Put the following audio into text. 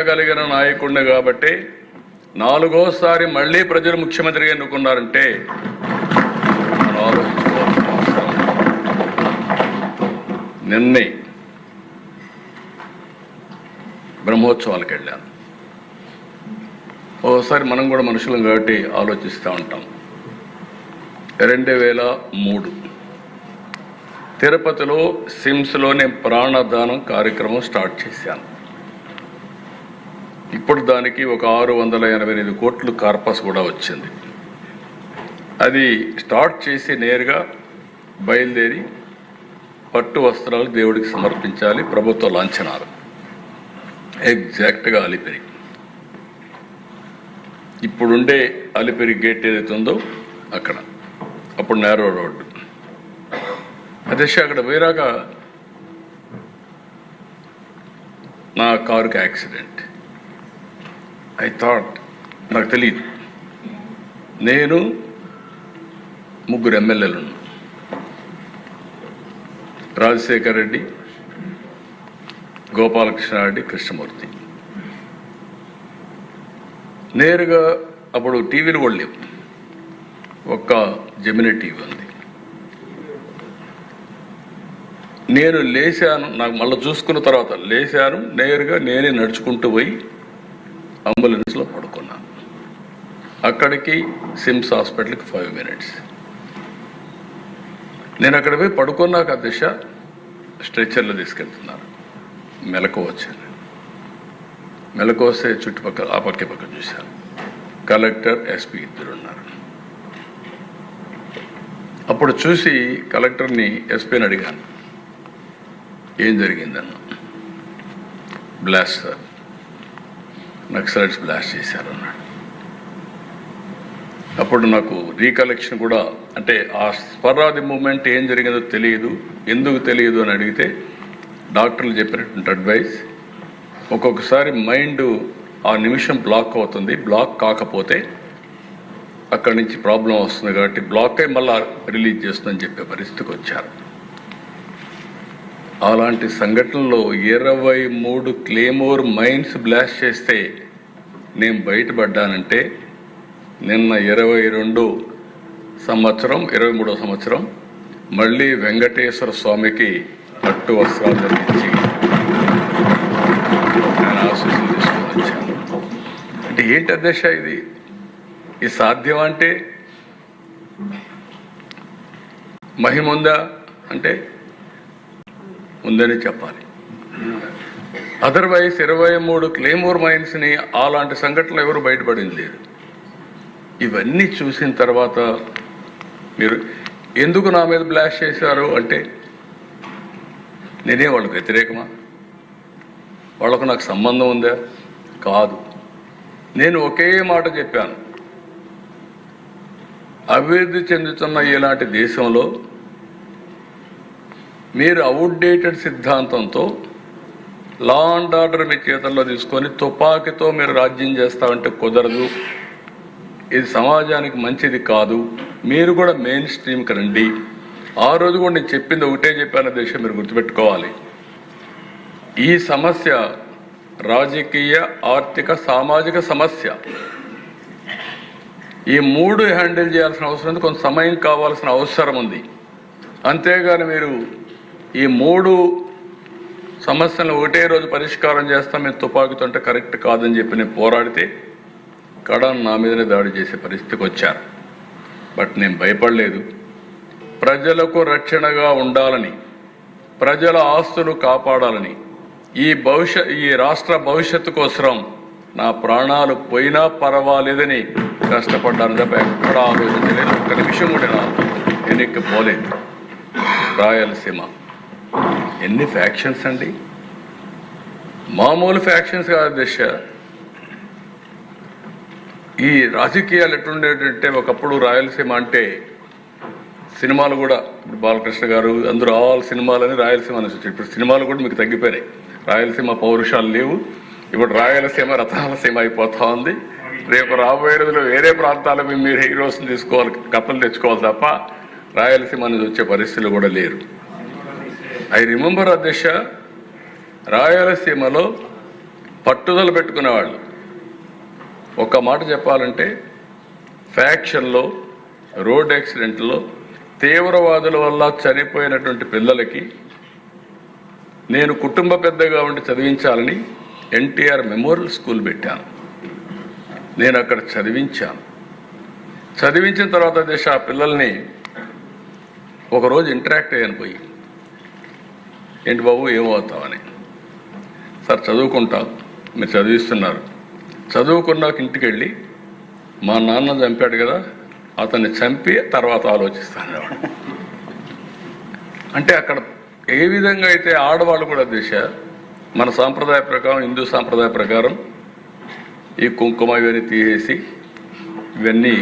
కలిగిన నాయకుడిని కాబట్టి నాలుగోసారి మళ్ళీ ప్రజలు ముఖ్యమంత్రిగా ఎన్నుకున్నారంటే నిన్నే బ్రహ్మోత్సవాలకు వెళ్ళాను. ఓసారి మనం కూడా మనుషులం కాబట్టి ఆలోచిస్తూ ఉంటాం. 2003 తిరుపతిలో సిమ్స్లో నేను ప్రాణదానం కార్యక్రమం స్టార్ట్ చేశాను. ఇప్పుడు దానికి ఒక 688 కోట్లు కార్పస్ కూడా వచ్చింది. అది స్టార్ట్ చేసి నేరుగా బయలుదేరి పట్టు వస్త్రాలు దేవుడికి సమర్పించాలి, ప్రభుత్వ లాంఛనాలు ఎగ్జాక్ట్గా అలిపిరి. ఇప్పుడుండే అలిపిరి గేట్ ఏదైతే ఉందో అక్కడ, అప్పుడు నేరో రోడ్డు. అదే అక్కడ పోయినాక నా కారుకి యాక్సిడెంట్. ఐ థాట్, నాకు తెలియదు, నేను ముగ్గురు ఎమ్మెల్యేలు, రాజశేఖర్ రెడ్డి, గోపాలకృష్ణారెడ్డి, కృష్ణమూర్తి. నేరుగా అప్పుడు టీవీలు కూడా లేవు, ఒక్క జెమినీ టీవీ ఉంది. నేను లేచాను, నాకు మళ్ళీ చూసుకున్న తర్వాత లేచాను, నేరుగా నేనే నడుచుకుంటూ పోయి అంబులెన్స్లో పడుకున్నాను. అక్కడికి సిమ్స్ హాస్పిటల్కి 5 minutes. నేను అక్కడ పోయి పడుకున్నాక దిశ స్ట్రెచ్చర్లో తీసుకెళ్తున్నారు. మెలకు వచ్చాను. మెలకు వస్తే చుట్టుపక్కల ఆ పక్క చూశాను. కలెక్టర్, ఎస్పీ ఇద్దరు ఉన్నారు. అప్పుడు చూసి కలెక్టర్ని, ఎస్పీని అడిగాను, ఏం జరిగిందన్న. బ్లాస్ట్ సార్, నక్సలైట్స్ బ్లాస్ట్ చేశారు అన్నాడు. అప్పుడు నాకు రీకలెక్షన్ కూడా, అంటే ఆ స్పర్ ఆఫ్ ది మూమెంట్ ఏం జరిగిందో తెలియదు, ఎందుకు తెలియదు అని అడిగితే డాక్టర్లు చెప్పినటువంటి అడ్వైస్, ఒక్కొక్కసారి మైండ్ ఆ నిమిషం బ్లాక్ అవుతుంది, బ్లాక్ కాకపోతే అక్కడి నుంచి ప్రాబ్లం వస్తుంది కాబట్టి బ్లాక్ అయి మళ్ళీ రిలీజ్ చేస్తుందని చెప్పే పరిస్థితికి వచ్చారు. అలాంటి సంఘటనలో 23 క్లేమోర్ మైన్స్ బ్లాస్ట్ చేస్తే నేను బయటపడ్డానంటే నిన్న 22వ సంవత్సరం 23వ సంవత్సరం మళ్ళీ వెంకటేశ్వర స్వామికి పట్టు వస్త్రాలు ధరించి నేను ఆశీస్సులు తీసుకొని వచ్చాను. అంటే ఏంటి అధ్యక్ష ఇది సాధ్యం అంటే మహిముందా అంటే ఉందని చెప్పాలి. అదర్వైజ్ 23 క్లేమోర్ మైన్స్ని అలాంటి సంఘటనలు ఎవరు బయటపడింది లేదు. ఇవన్నీ చూసిన తర్వాత మీరు ఎందుకు నా మీద బ్లాస్ట్ చేశారు అంటే నేనే వాళ్ళకు వ్యతిరేకమా? వాళ్ళకు నాకు సంబంధం ఉందా? కాదు. నేను ఒకే మాట చెప్పాను, అభివృద్ధి చెందుతున్న ఇలాంటి దేశంలో మీరు అవుట్డేటెడ్ సిద్ధాంతంతో లా అండ్ ఆర్డర్ మీ చేతుల్లో తీసుకొని తుపాకీతో మీరు రాజ్యం చేస్తామంటే కుదరదు. ఇది సమాజానికి మంచిది కాదు. మీరు కూడా మెయిన్ స్ట్రీమ్కి రండి. ఆ రోజు కూడా నేను చెప్పింది ఒకటే చెప్పాను దేశం, మీరు గుర్తుపెట్టుకోవాలి. ఈ సమస్య రాజకీయ, ఆర్థిక, సామాజిక సమస్య. ఈ 3 హ్యాండిల్ చేయాల్సిన అవసరం ఉంది, కొంత సమయం కావాల్సిన అవసరం ఉంది. అంతేగాని మీరు ఈ 3 సమస్యలను ఒకటే రోజు పరిష్కారం చేస్తాం మేము తుపాకీతో అంటే కరెక్ట్ కాదని చెప్పి నేను పోరాడితే కడాన్ నా మీదనే దాడి చేసే పరిస్థితికి వచ్చారు. బట్ నేను భయపడలేదు. ప్రజలకు రక్షణగా ఉండాలని, ప్రజల ఆస్తులు కాపాడాలని, ఈ రాష్ట్ర భవిష్యత్తు కోసం నా ప్రాణాలు పోయినా పర్వాలేదని కష్టపడ్డాను తప్ప ఎక్కడ ఆలోచించలేదు. ఒక్క నిమిషం కూడా వెనక్కి పోలేదు. రాయలసీమ ఎన్ని ఫ్యాక్షన్స్ అండి, మామూలు ఫ్యాక్షన్స్ కాదు దిశ. ఈ రాజకీయాలు ఎట్లుండేటంటే ఒకప్పుడు రాయలసీమ అంటే సినిమాలు కూడా, ఇప్పుడు బాలకృష్ణ గారు అందరూ ఆల్ సినిమాలని రాయలసీమ అని వచ్చారు. ఇప్పుడు సినిమాలు కూడా మీకు తగ్గిపోయినాయి. రాయలసీమ పౌరుషాలు లేవు. ఇప్పుడు రాయలసీమ రథాలసీమ అయిపోతా ఉంది. రేపు రాబోయే రోజుల్లో వేరే ప్రాంతాలకు మీరు హీరోస్ని తీసుకోవాలి, కథలు తెచ్చుకోవాలి తప్ప రాయలసీమ అనేది వచ్చే పరిస్థితులు కూడా లేరు. ఐ రిమెంబర్ అధ్యక్ష, రాయలసీమలో పట్టుదల పెట్టుకునేవాళ్ళు. ఒక్క మాట చెప్పాలంటే ఫ్యాక్షన్లో, రోడ్ యాక్సిడెంట్లో, తీవ్రవాదుల వల్ల చనిపోయినటువంటి పిల్లలకి నేను కుటుంబ పెద్దగా ఉండి చదివించాలని ఎన్టీఆర్ మెమోరియల్ స్కూల్ పెట్టాను. నేను అక్కడ చదివించాను. చదివించిన తర్వాత ఆ పిల్లల్ని ఒకరోజు ఇంటరాక్ట్ అయ్యాను పోయి, ఏంటి బాబు ఏమవుతామని. సార్ చదువుకుంటాం, మీరు చదివిస్తున్నారు, చదువుకున్నాక ఇంటికి వెళ్ళి మా నాన్న చంపాడు కదా, అతన్ని చంపి తర్వాత ఆలోచిస్తాను. అంటే అక్కడ ఏ విధంగా అయితే ఆడవాళ్ళు కూడా మన సాంప్రదాయ ప్రకారం, హిందూ సాంప్రదాయ ప్రకారం ఈ కుంకుమ ఇవన్నీ తీసేసి ఇవన్నీ